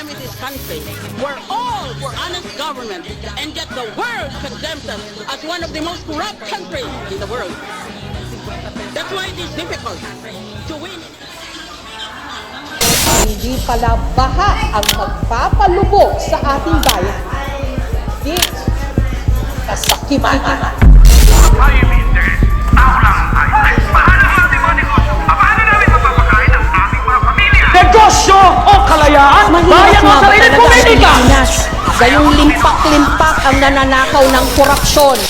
problem in this country. We're all for honest government, and yet the world condemns us as one of the most corrupt countries in the world. That's why it is difficult to win. Hindi pala baha ang magpapalubog sa ating bayan. Hindi kasakiman. Tayo minsan, tao lang tayo. Paano ang ating mga negosyo? Paano namin mapapakain ang aming mga pamilya? Negosyo o kalayaan? Bayan mo sarili politika! Gayong limpak-limpak ang nananakaw ng korupsyon.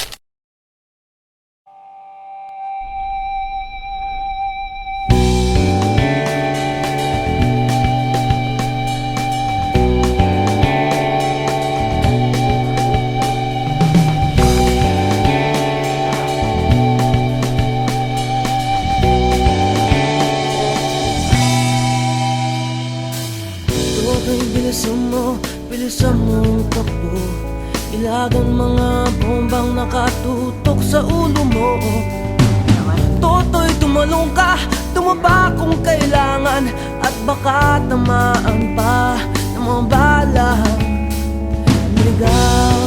Bilisan mo takbo. Ilagang mga bombang nakatutok sa ulo mo. Toto'y tumalong ka, tumaba kung kailangan, at baka tamaan pa ng mga balang ligaw.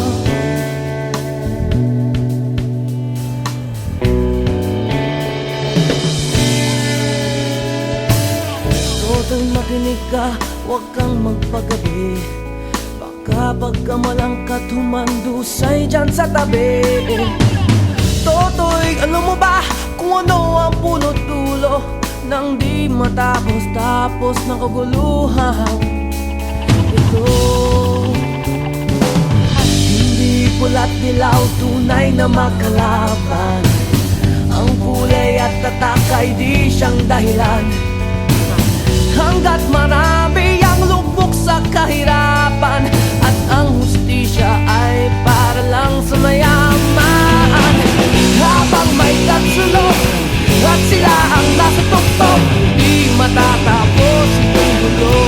Toto'y makinig ka, huwag kang magpagabi. Baka pagkamalangkat humandusay dyan sa tabi. Toto'y alam mo ba kung ano ang punot dulo nang di matapos-tapos ng kaguluhan ito? Hindi pula't dilaw, tunay na makalaban. Ang kulay at tatak ay di siyang dahilan. Hanggat marami ang lubog sa kahirapan, at ang hustisya ay para lang sa mayaman. Habang may katsulog at sila ang nasa tuktok, di matatapos itong gulo.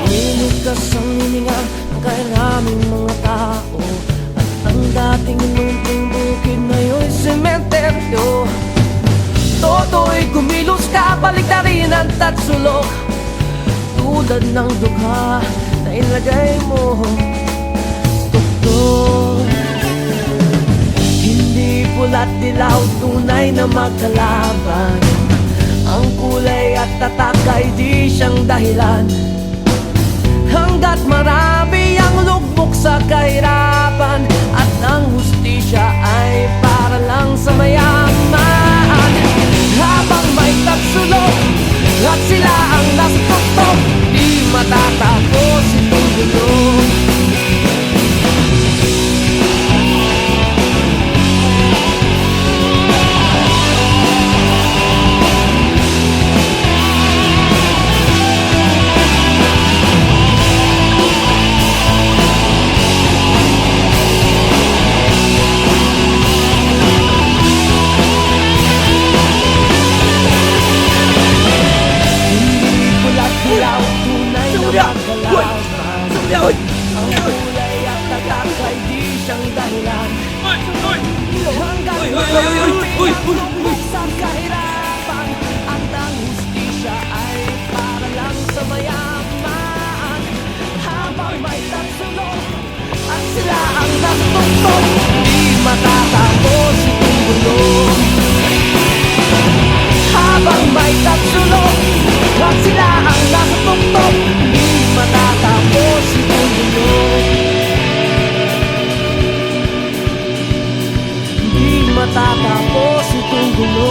Hinig ka sa hininga ng kairaming mga tao, ang dating munting bukid ngayon'y sementeryo. Toto'y kumilos ka, baliktarin ang tatsulok, tulad ng dukha na ilagay mo sa tuktok. Hindi pula't dilaw, tunay na magkalaban. Ang kulay at tatak ay di siyang dahilan. Hanggat marami ang lugmok sa kahirapan, at ang hustisya ay para lang sa mayaman. Habang may tagsulok at sila ang nasa tuktok, di matatapos itong gulo. Matatapos itong gulo. Habang may tatsulok at sila ang nasa tuktok, di matatapos itong gulo. Di matatapos itong gulo.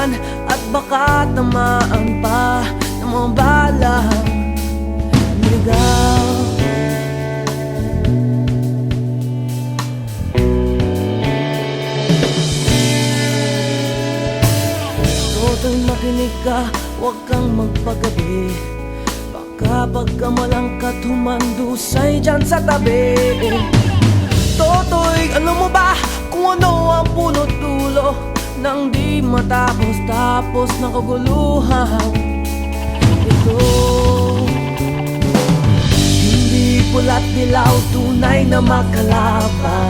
naman at baka tamaan pa ng mga balang ligaw. Toto'y makinig ka, huwag kang magpagabi. Baka pagkamalangkat humandusay dyan sa tabi. Toto'y alam mo ba kung ano ang punot dulo nang di matapos tapos ng kaguluhan ito? Hindi pula't dilaw tunay na makalaban